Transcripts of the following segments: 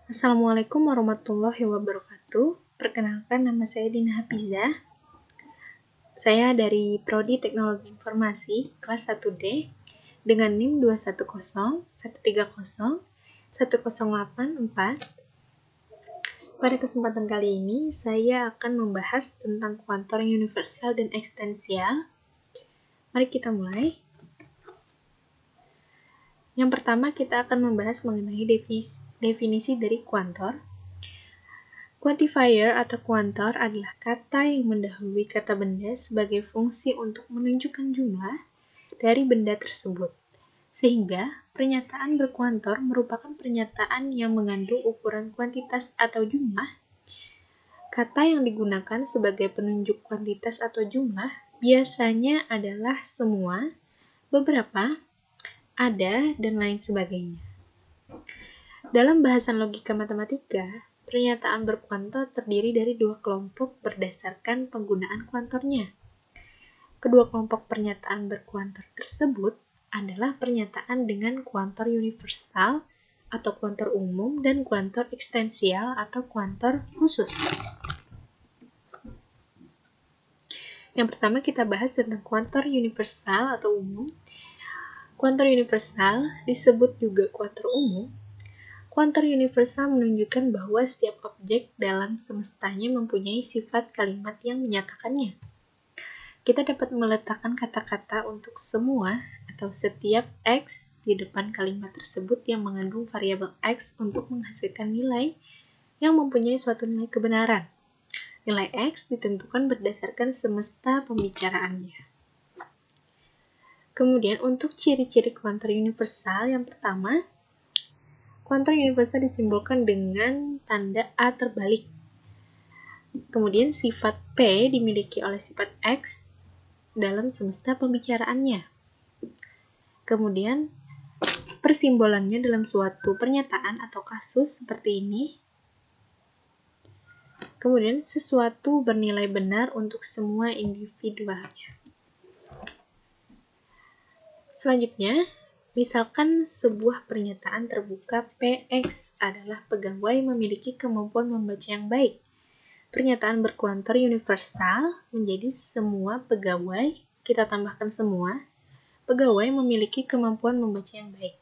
Assalamualaikum warahmatullahi wabarakatuh. Perkenalkan, nama saya Dina Hafizah. Saya dari Prodi Teknologi Informasi kelas 1D dengan NIM 210-130-1084. Pada kesempatan kali ini, saya akan membahas tentang kuantor universal dan ekstensial. Mari kita mulai. Yang pertama, kita akan membahas mengenai definisi dari kuantor. Quantifier atau kuantor adalah kata yang mendahului kata benda sebagai fungsi untuk menunjukkan jumlah dari benda tersebut. Sehingga, pernyataan berkuantor merupakan pernyataan yang mengandung ukuran kuantitas atau jumlah. Kata yang digunakan sebagai penunjuk kuantitas atau jumlah biasanya adalah semua, beberapa, ada, dan lain sebagainya. Dalam bahasan logika matematika, pernyataan berkuantor terdiri dari dua kelompok berdasarkan penggunaan kuantornya. Kedua kelompok pernyataan berkuantor tersebut adalah pernyataan dengan kuantor universal atau kuantor umum dan kuantor ekstensial atau kuantor khusus. Yang pertama kita bahas tentang kuantor universal atau umum. Kuantor universal disebut juga kuantor umum. Kuantor universal menunjukkan bahwa setiap objek dalam semestanya mempunyai sifat kalimat yang menyatakannya. Kita dapat meletakkan kata-kata untuk semua atau setiap X di depan kalimat tersebut yang mengandung variabel X untuk menghasilkan nilai yang mempunyai suatu nilai kebenaran. Nilai X ditentukan berdasarkan semesta pembicaraannya. Kemudian untuk ciri-ciri kuantor universal, yang pertama, kuantor universal disimbolkan dengan tanda A terbalik. Kemudian sifat P dimiliki oleh sifat X dalam semesta pembicaraannya. Kemudian persimbolannya dalam suatu pernyataan atau kasus seperti ini. Kemudian sesuatu bernilai benar untuk semua individualnya. Selanjutnya, misalkan sebuah pernyataan terbuka PX adalah pegawai memiliki kemampuan membaca yang baik. Pernyataan berkuantor universal menjadi semua pegawai, kita tambahkan semua, pegawai memiliki kemampuan membaca yang baik.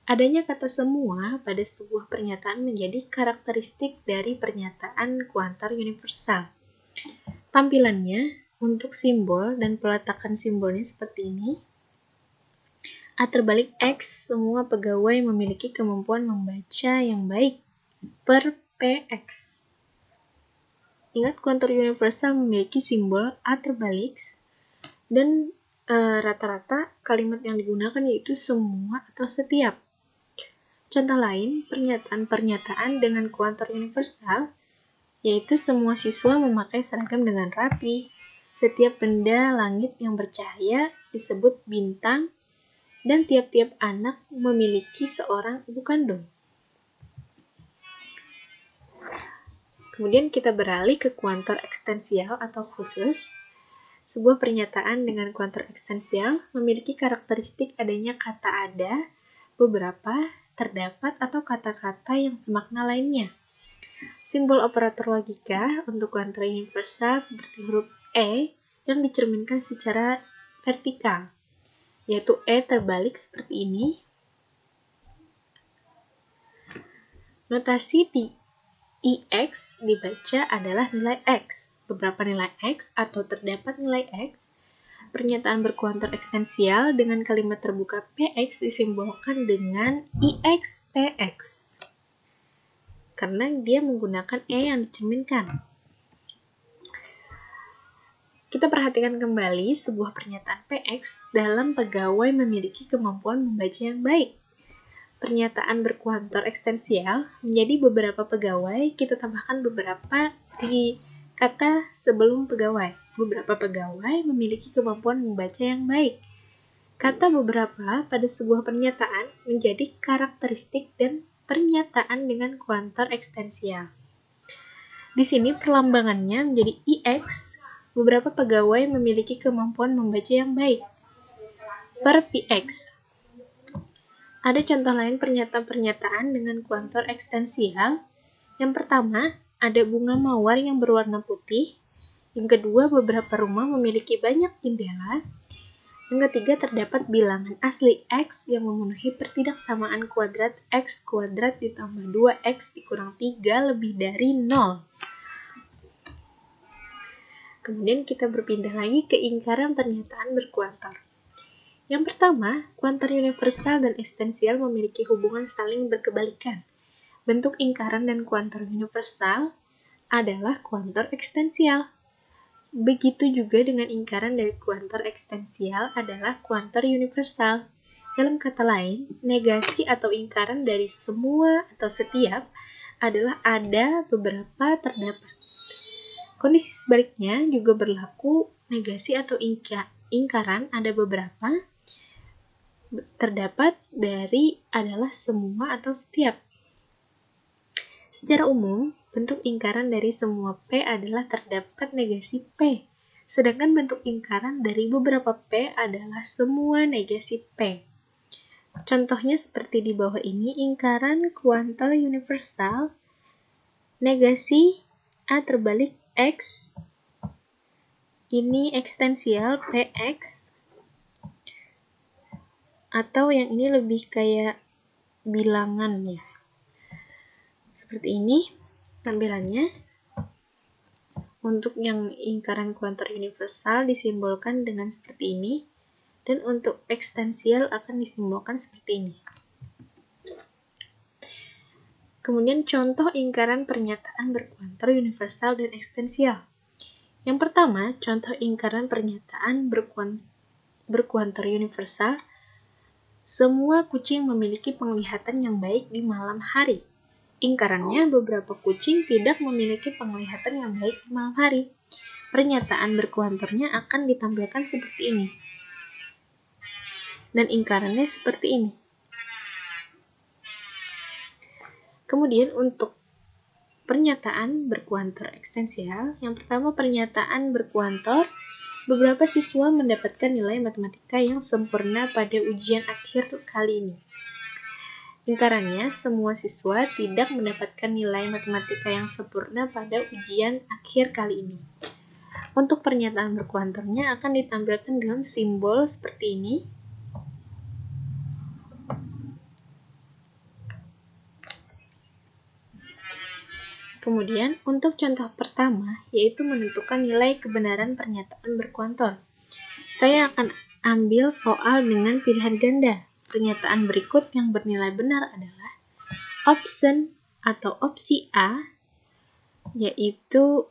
Adanya kata semua pada sebuah pernyataan menjadi karakteristik dari pernyataan kuantor universal. Tampilannya untuk simbol dan peletakan simbolnya seperti ini. A terbalik X, semua pegawai memiliki kemampuan membaca yang baik, per PX. Ingat, kuantor universal memiliki simbol A terbalik dan rata-rata kalimat yang digunakan yaitu semua atau setiap. Contoh lain, pernyataan-pernyataan dengan kuantor universal, yaitu semua siswa memakai seragam dengan rapi, setiap benda langit yang bercahaya disebut bintang, dan tiap-tiap anak memiliki seorang ibu kandung. Kemudian kita beralih ke kuantor ekstensial atau khusus. Sebuah pernyataan dengan kuantor ekstensial memiliki karakteristik adanya kata ada, beberapa, terdapat, atau kata-kata yang semakna lainnya. Simbol operator logika untuk kuantor universal seperti huruf E yang dicerminkan secara vertikal, yaitu E terbalik seperti ini. Notasi di IX dibaca adalah nilai X, beberapa nilai X atau terdapat nilai X. Pernyataan berkuantor ekstensial dengan kalimat terbuka PX disimbolkan dengan IX PX, karena dia menggunakan E yang dicerminkan. Kita perhatikan kembali sebuah pernyataan PX dalam pegawai memiliki kemampuan membaca yang baik. Pernyataan berkuantor ekstensial menjadi beberapa pegawai, kita tambahkan beberapa di kata sebelum pegawai. Beberapa pegawai memiliki kemampuan membaca yang baik. Kata beberapa pada sebuah pernyataan menjadi karakteristik dan pernyataan dengan kuantor ekstensial. Di sini perlambangannya menjadi IX. Beberapa pegawai memiliki kemampuan membaca yang baik, per PX. Ada contoh lain pernyataan-pernyataan dengan kuantor ekstensial Yang pertama, ada bunga mawar yang berwarna putih. Yang kedua, beberapa rumah memiliki banyak jendela. Yang ketiga, terdapat bilangan asli X yang memenuhi pertidaksamaan kuadrat X kuadrat ditambah 2X dikurang 3 lebih dari 0. Kemudian kita berpindah lagi ke ingkaran pernyataan berkuantor. Yang pertama, kuantor universal dan ekstensial memiliki hubungan saling berkebalikan. Bentuk ingkaran dan kuantor universal adalah kuantor ekstensial. Begitu juga dengan ingkaran dari kuantor ekstensial adalah kuantor universal. Dalam kata lain, negasi atau ingkaran dari semua atau setiap adalah ada, beberapa, terdapat. Kondisi sebaliknya juga berlaku, negasi atau ingkaran ada beberapa, terdapat, dari adalah semua atau setiap. Secara umum, bentuk ingkaran dari semua P adalah terdapat negasi P, sedangkan bentuk ingkaran dari beberapa P adalah semua negasi P. Contohnya seperti di bawah ini, ingkaran kuantor universal, negasi A terbalik X, ini ekstensial PX, atau yang ini lebih kayak bilangan ya. Seperti ini tampilannya. Untuk yang ingkaran kuantor universal disimbolkan dengan seperti ini, dan untuk ekstensial akan disimbolkan seperti ini. Kemudian contoh ingkaran pernyataan berkuantor universal dan ekstensial. Yang pertama, contoh ingkaran pernyataan berkuantor universal. Semua kucing memiliki penglihatan yang baik di malam hari. Ingkarannya, beberapa kucing tidak memiliki penglihatan yang baik di malam hari. Pernyataan berkuantornya akan ditampilkan seperti ini. Dan ingkarannya seperti ini. Kemudian untuk pernyataan berkuantor ekstensial, yang pertama pernyataan berkuantor, beberapa siswa mendapatkan nilai matematika yang sempurna pada ujian akhir kali ini. Ingkarannya, semua siswa tidak mendapatkan nilai matematika yang sempurna pada ujian akhir kali ini. Untuk pernyataan berkuantornya akan ditampilkan dalam simbol seperti ini. Kemudian, untuk contoh pertama, yaitu menentukan nilai kebenaran pernyataan berkuantor. Saya akan ambil soal dengan pilihan ganda. Pernyataan berikut yang bernilai benar adalah option atau opsi A, yaitu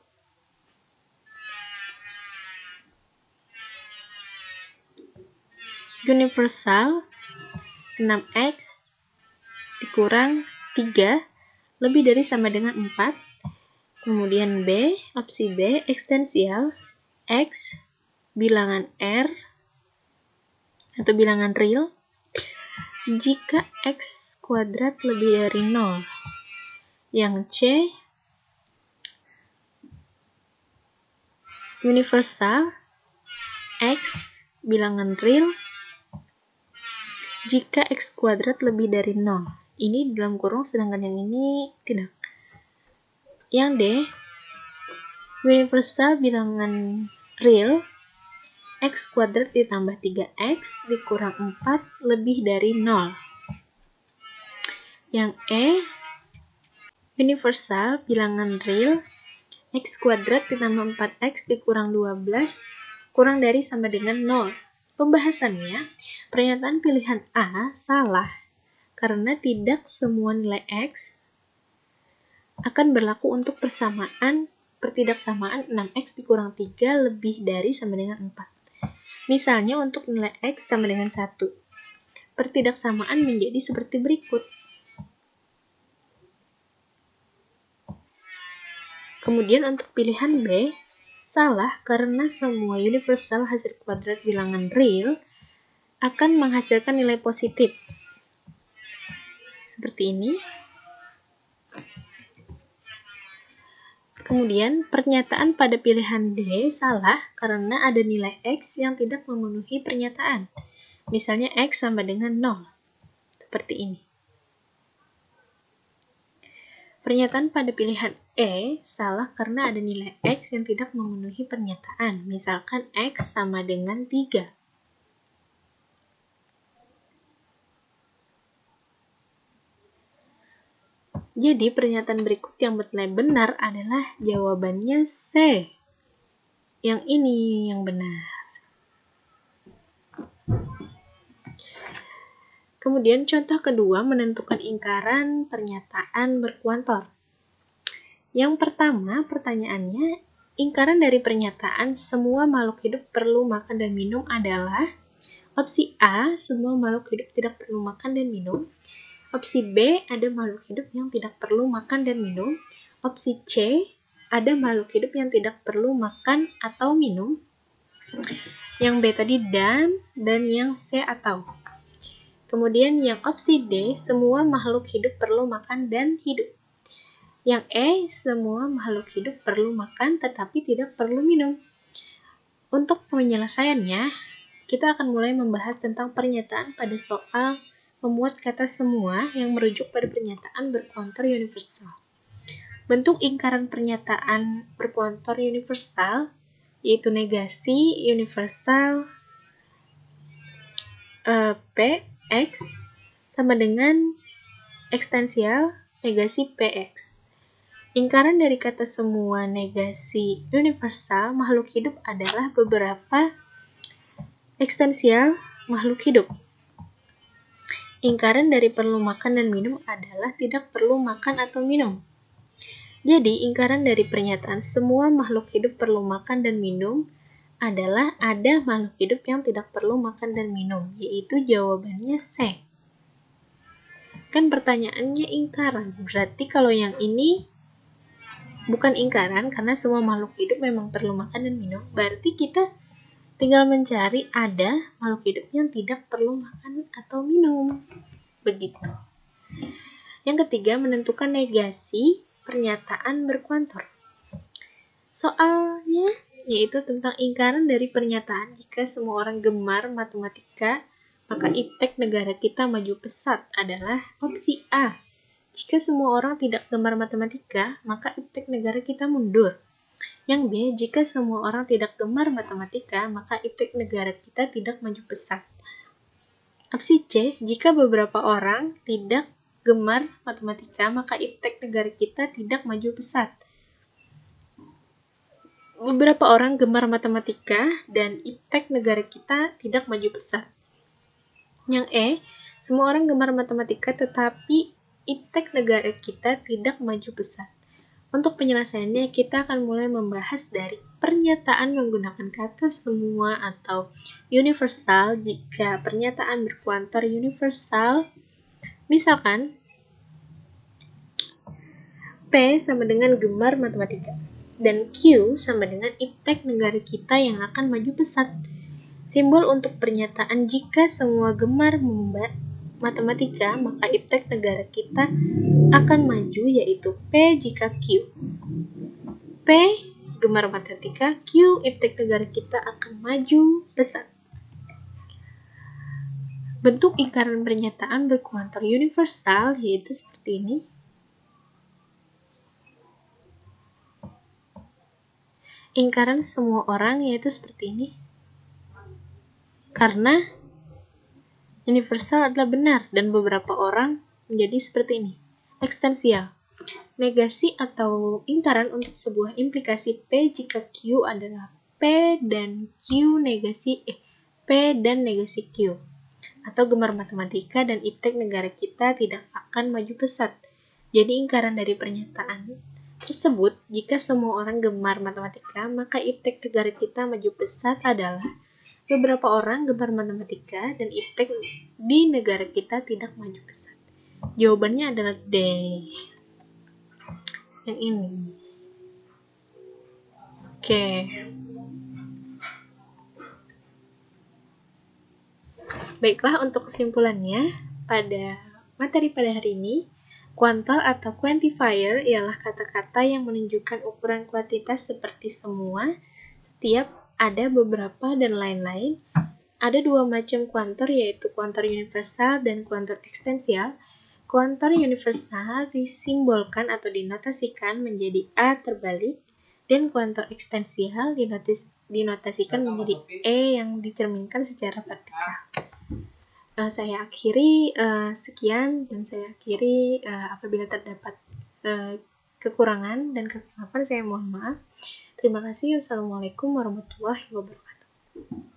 universal 6X dikurang 3 lebih dari sama dengan 4. Kemudian B, opsi B, ekstensial X bilangan R atau bilangan real jika X kuadrat lebih dari 0. Yang C, universal X bilangan real jika X kuadrat lebih dari 0. Ini dalam kurung, sedangkan yang ini tidak. Yang D, universal bilangan real X kuadrat ditambah 3X dikurang 4 lebih dari 0. Yang E, universal bilangan real X kuadrat ditambah 4X dikurang 12 kurang dari sama dengan 0. Pembahasannya, pernyataan pilihan A salah karena tidak semua nilai X akan berlaku untuk pertidaksamaan 6X dikurang 3 lebih dari sama dengan 4. Misalnya untuk nilai X sama dengan 1. Pertidaksamaan menjadi seperti berikut. Kemudian untuk pilihan B, salah karena semua universal hasil kuadrat bilangan real akan menghasilkan nilai positif. Seperti ini. Kemudian, pernyataan pada pilihan D salah karena ada nilai X yang tidak memenuhi pernyataan. Misalnya X sama dengan 0. Seperti ini. Pernyataan pada pilihan E salah karena ada nilai X yang tidak memenuhi pernyataan. Misalkan X sama dengan 3. Jadi pernyataan berikut yang bernilai benar adalah jawabannya C. Yang ini yang benar. Kemudian contoh kedua menentukan ingkaran pernyataan berkuantor. Yang pertama pertanyaannya, ingkaran dari pernyataan semua makhluk hidup perlu makan dan minum adalah opsi A, semua makhluk hidup tidak perlu makan dan minum. Opsi B, ada makhluk hidup yang tidak perlu makan dan minum. Opsi C, ada makhluk hidup yang tidak perlu makan atau minum. Yang B tadi dan yang C atau. Kemudian yang opsi D, semua makhluk hidup perlu makan dan hidup. Yang E, semua makhluk hidup perlu makan tetapi tidak perlu minum. Untuk penyelesaiannya, kita akan mulai membahas tentang pernyataan pada soal memuat kata semua yang merujuk pada pernyataan berkuantor universal. Bentuk ingkaran pernyataan berkuantor universal yaitu negasi universal Px sama dengan ekstensial negasi Px. Ingkaran dari kata semua negasi universal makhluk hidup adalah beberapa ekstensial makhluk hidup. Ingkaran dari perlu makan dan minum adalah tidak perlu makan atau minum. Jadi, ingkaran dari pernyataan semua makhluk hidup perlu makan dan minum adalah ada makhluk hidup yang tidak perlu makan dan minum, yaitu jawabannya C. Kan pertanyaannya ingkaran, berarti kalau yang ini bukan ingkaran karena semua makhluk hidup memang perlu makan dan minum, berarti kita tinggal mencari ada makhluk hidup yang tidak perlu makan atau minum. Begitu. Yang ketiga, menentukan negasi pernyataan berkuantor. Soalnya yaitu tentang ingkaran dari pernyataan jika semua orang gemar matematika, maka iptek negara kita maju pesat adalah opsi A. Jika semua orang tidak gemar matematika, maka iptek negara kita mundur. Yang B, jika semua orang tidak gemar matematika, maka iptek negara kita tidak maju pesat. Opsi C, jika beberapa orang tidak gemar matematika, maka iptek negara kita tidak maju pesat. Beberapa orang gemar matematika dan iptek negara kita tidak maju pesat. Yang E, semua orang gemar matematika tetapi iptek negara kita tidak maju pesat. Untuk penyelesaiannya, kita akan mulai membahas dari pernyataan menggunakan kata semua atau universal. Jika pernyataan berkuantor universal, misalkan P sama dengan gemar matematika, dan Q sama dengan iptek negara kita yang akan maju pesat. Simbol untuk pernyataan jika semua gemar matematika, maka iptek negara kita akan maju yaitu P jika Q. P gemar matematika, Q iptek negara kita akan maju pesat. Bentuk ingkaran pernyataan berkuantor universal yaitu seperti ini. Ingkaran semua orang yaitu seperti ini. Karena universal adalah benar dan beberapa orang menjadi seperti ini. Ekstensial. Negasi atau ingkaran untuk sebuah implikasi P jika Q adalah P dan Q negasi P dan negasi Q. Atau gemar matematika dan iptek negara kita tidak akan maju pesat. Jadi ingkaran dari pernyataan tersebut, jika semua orang gemar matematika, maka iptek negara kita maju pesat adalah beberapa orang gemar matematika dan iptek di negara kita tidak maju pesat. Jawabannya adalah D. Yang ini. Oke. Baiklah, untuk kesimpulannya, pada materi pada hari ini, kuantor atau quantifier ialah kata-kata yang menunjukkan ukuran kuantitas seperti semua, setiap, ada, beberapa, dan lain-lain. Ada dua macam kuantor, yaitu kuantor universal dan kuantor ekstensial. Kuantor universal disimbolkan atau dinotasikan menjadi A terbalik, dan kuantor eksistensial dinotasikan menjadi E yang dicerminkan secara vertikal. Saya akhiri sekian, dan saya akhiri apabila terdapat kekurangan dan kekeliruan saya mohon maaf. Terima kasih. Wassalamualaikum warahmatullahi wabarakatuh.